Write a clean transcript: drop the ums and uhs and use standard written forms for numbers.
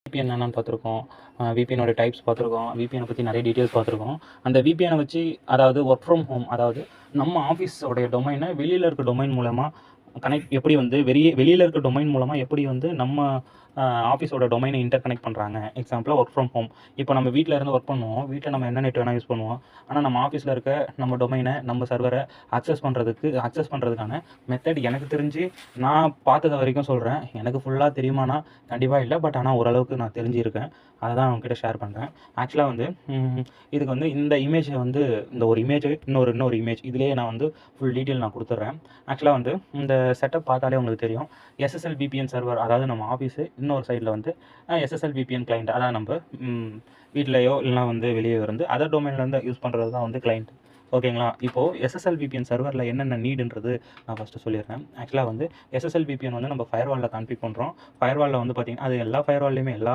VPN என்னன்னு பார்த்துருக்கோம். விபிஎனோட types பார்த்துருக்கோம். விபிஎனை பற்றி நிறைய டீட்டெயில்ஸ் பார்த்துருக்கோம். அந்த விபிஎனை வச்சு அதாவது ஒர்க் ஃப்ரம் ஹோம், அதாவது நம்ம ஆஃபீஸோடைய டொமைனை வெளியில் இருக்க டொமைன் மூலமாக எப்படி வெளியில் இருக்க டொமைன் மூலமாக எப்படி நம்ம ஆஃபீஸோட டொமைனை இன்டர் கனெக்ட் பண்ணுறாங்க. எக்ஸாம்பிளாக ஒர்க் ஃப்ரம் ஹோம். இப்போ நம்ம வீட்டில் இருந்து ஒர்க் பண்ணுவோம். வீட்டில் நம்ம என்ன நெட் வேணால் யூஸ் பண்ணுவோம். ஆனால் நம்ம ஆஃபீஸில் இருக்க நம்ம டொமைனை, நம்ம சர்வரை அக்சஸ் பண்ணுறதுக்கான மெத்தட் எனக்கு தெரிஞ்சு நான் பார்த்தது வரைக்கும் சொல்கிறேன். எனக்கு ஃபுல்லாக தெரியுமானா கண்டிப்பாக இல்லை. பட் ஆனால் ஓரளவுக்கு நான் தெரிஞ்சிருக்கேன். அதை தான் அவங்ககிட்ட ஷேர் பண்ணுறேன். ஆக்சுவலாக இதுக்கு இந்த இமேஜை இந்த ஒரு இமேஜ் இன்னொரு இமேஜ் இதிலேயே நான் ஃபுல் டீட்டெயில் நான் கொடுத்துட்றேன். ஆக்சுவலாக இந்த செட்டப் பார்த்தாலே உங்களுக்கு தெரியும். SSL VPN சர்வர், அதாவது நம்ம ஆஃபீஸு, இன்னொரு சைடில் SSL VPN கிளைண்ட், அதாவது நம்ம வீட்லையோ இல்லைனா வெளியே அதர் டொமைன்லேருந்து யூஸ் பண்ணுறது தான் கிளைண்ட். ஓகேங்களா? இப்போது SSL VPN சர்வரில் என்னென்ன நீடுன்றது நான் ஃபஸ்ட்டு சொல்லிடுறேன். ஆக்சுவலாக SSL VPN நம்ம ஃபயர்வாலில் கான்ஃபிக் பண்ணுறோம். ஃபயர்வாலில் பார்த்திங்கன்னா அது எல்லா ஃபயர்வால்லையுமே எல்லா